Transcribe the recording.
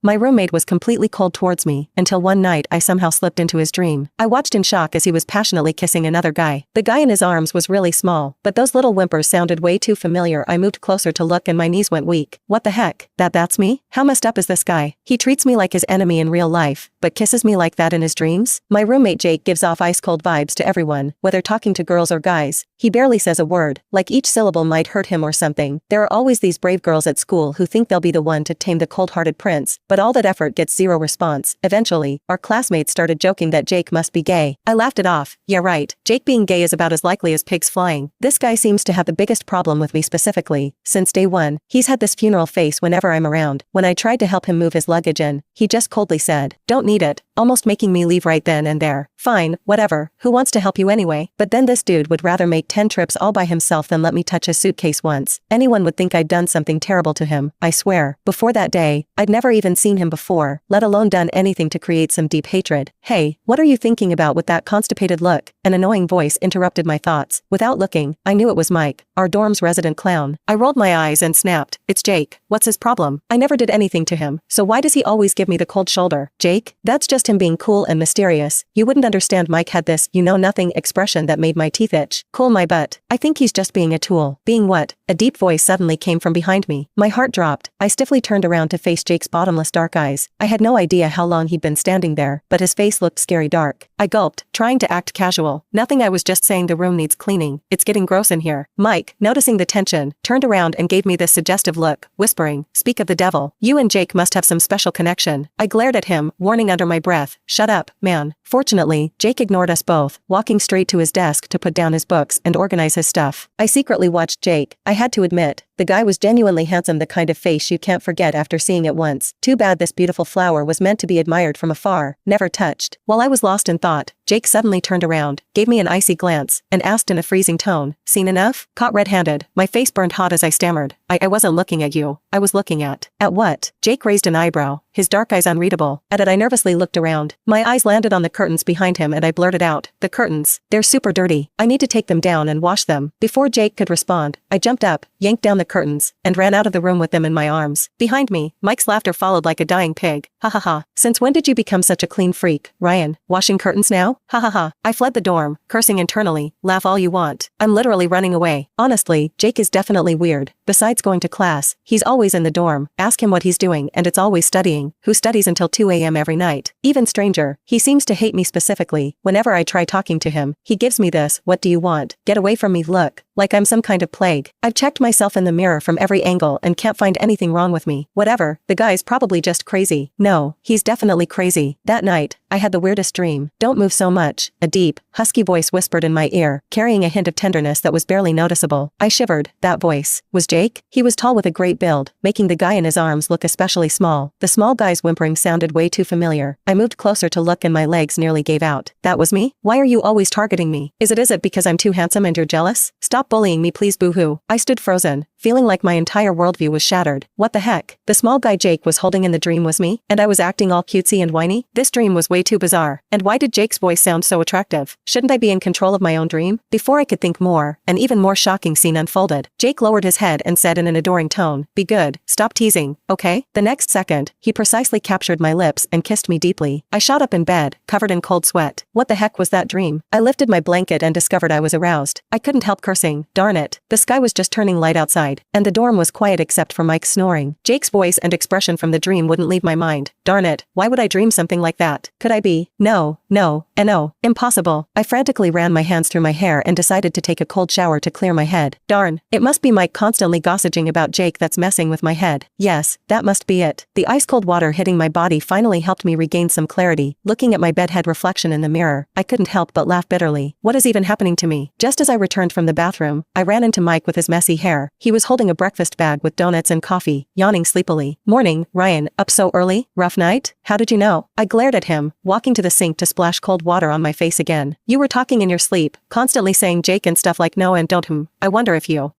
My roommate was completely cold towards me, until one night I somehow slipped into his dream. I watched in shock as he was passionately kissing another guy. The guy in his arms was really small, but those little whimpers sounded way too familiar. I moved closer to look and my knees went weak. What the heck? That's me? How messed up is this guy? He treats me like his enemy in real life, but kisses me like that in his dreams? My roommate Jake gives off ice-cold vibes to everyone, whether talking to girls or guys. He barely says a word, like each syllable might hurt him or something. There are always these brave girls at school who think they'll be the one to tame the cold-hearted prince, but all that effort gets zero response. Eventually, our classmates started joking that Jake must be gay. I laughed it off. Yeah right, Jake being gay is about as likely as pigs flying. This guy seems to have the biggest problem with me specifically. Since day one, he's had this funeral face whenever I'm around. When I tried to help him move his luggage in, he just coldly said, "Don't need it," almost making me leave right then and there. Fine, whatever, who wants to help you anyway? But then this dude would rather make 10 trips all by himself than let me touch his suitcase once. Anyone would think I'd done something terrible to him, I swear. Before that day, I'd never even seen him before, let alone done anything to create some deep hatred. Hey, what are you thinking about with that constipated look? An annoying voice interrupted my thoughts. Without looking, I knew it was Mike, our dorm's resident clown. I rolled my eyes and snapped, "It's Jake. What's his problem? I never did anything to him, so why does he always give me the cold shoulder?" Jake? That's just him being cool and mysterious. You wouldn't understand. Mike had this you-know-nothing expression that made my teeth itch. Cool my butt. I think he's just being a tool. Being what? A deep voice suddenly came from behind me. My heart dropped. I stiffly turned around to face Jake's bottomless dark eyes. I had no idea how long he'd been standing there, but his face looked scary dark. I gulped, trying to act casual. "Nothing, I was just saying the room needs cleaning. It's getting gross in here." Mike, noticing the tension, turned around and gave me this suggestive look, whispering, "Speak of the devil. You and Jake must have some special connection." I glared at him, warning under my breath, "Shut up, man." Fortunately, Jake ignored us both, walking straight to his desk to put down his books and organize his stuff. I secretly watched Jake. I had to admit, the guy was genuinely handsome, the kind of face you can't forget after seeing it once. Too bad this beautiful flower was meant to be admired from afar, never touched. While I was lost in thought, Jake suddenly turned around, gave me an icy glance, and asked in a freezing tone, "Seen enough?" Caught red-handed, my face burned hot as I stammered, I wasn't looking at you. I was looking at what?" Jake raised an eyebrow, his dark eyes unreadable. At it I nervously looked around. My eyes landed on the curtains behind him and I blurted out, "The curtains. They're super dirty. I need to take them down and wash them." Before Jake could respond, I jumped up, yanked down the curtains, and ran out of the room with them in my arms. Behind me, Mike's laughter followed like a dying pig. "Ha ha ha. Since when did you become such a clean freak, Ryan? Washing curtains now? Ha ha ha." I fled the dorm, cursing internally. Laugh all you want. I'm literally running away. Honestly, Jake is definitely weird. Besides going to class, he's always in the dorm. Ask him what he's doing and it's always studying. Who studies until 2 a.m. every night? Even stranger, he seems to hate me specifically. Whenever I try talking to him, he gives me this, "What do you want? Get away from me" look. Like I'm some kind of plague. I've checked myself in the mirror from every angle and can't find anything wrong with me. Whatever, the guy's probably just crazy. No, he's definitely crazy. That night, I had the weirdest dream. "Don't move so much," a deep, husky voice whispered in my ear, carrying a hint of tenderness that was barely noticeable. I shivered. That voice was Jake? He was tall with a great build, making the guy in his arms look especially small. The small guy's whimpering sounded way too familiar. I moved closer to look and my legs nearly gave out. That was me? Why are you always targeting me? Is it because I'm too handsome and you're jealous? Stop bullying me please, boo-hoo. I stood frozen, feeling like my entire worldview was shattered. What the heck? The small guy Jake was holding in the dream was me? And I was acting all cutesy and whiny? This dream was way too bizarre. And why did Jake's voice sound so attractive? Shouldn't I be in control of my own dream? Before I could think more, an even more shocking scene unfolded. Jake lowered his head and said in an adoring tone, "Be good, stop teasing, okay?" The next second, he precisely captured my lips and kissed me deeply. I shot up in bed, covered in cold sweat. What the heck was that dream? I lifted my blanket and discovered I was aroused. I couldn't help cursing. Darn it. The sky was just turning light outside, and the dorm was quiet except for Mike's snoring. Jake's voice and expression from the dream wouldn't leave my mind. Darn it, why would I dream something like that? Could I be? No, impossible. I frantically ran my hands through my hair and decided to take a cold shower to clear my head. Darn, it must be Mike constantly gossiping about Jake that's messing with my head. Yes, that must be it. The ice-cold water hitting my body finally helped me regain some clarity. Looking at my bedhead reflection in the mirror, I couldn't help but laugh bitterly. What is even happening to me? Just as I returned from the bathroom, I ran into Mike with his messy hair. He was holding a breakfast bag with donuts and coffee, yawning sleepily. "Morning, Ryan, up so early? Rough night? How did you know?" I glared at him, walking to the sink to splash cold water on my face again. "You were talking in your sleep, constantly saying Jake and stuff like no and don't I wonder if you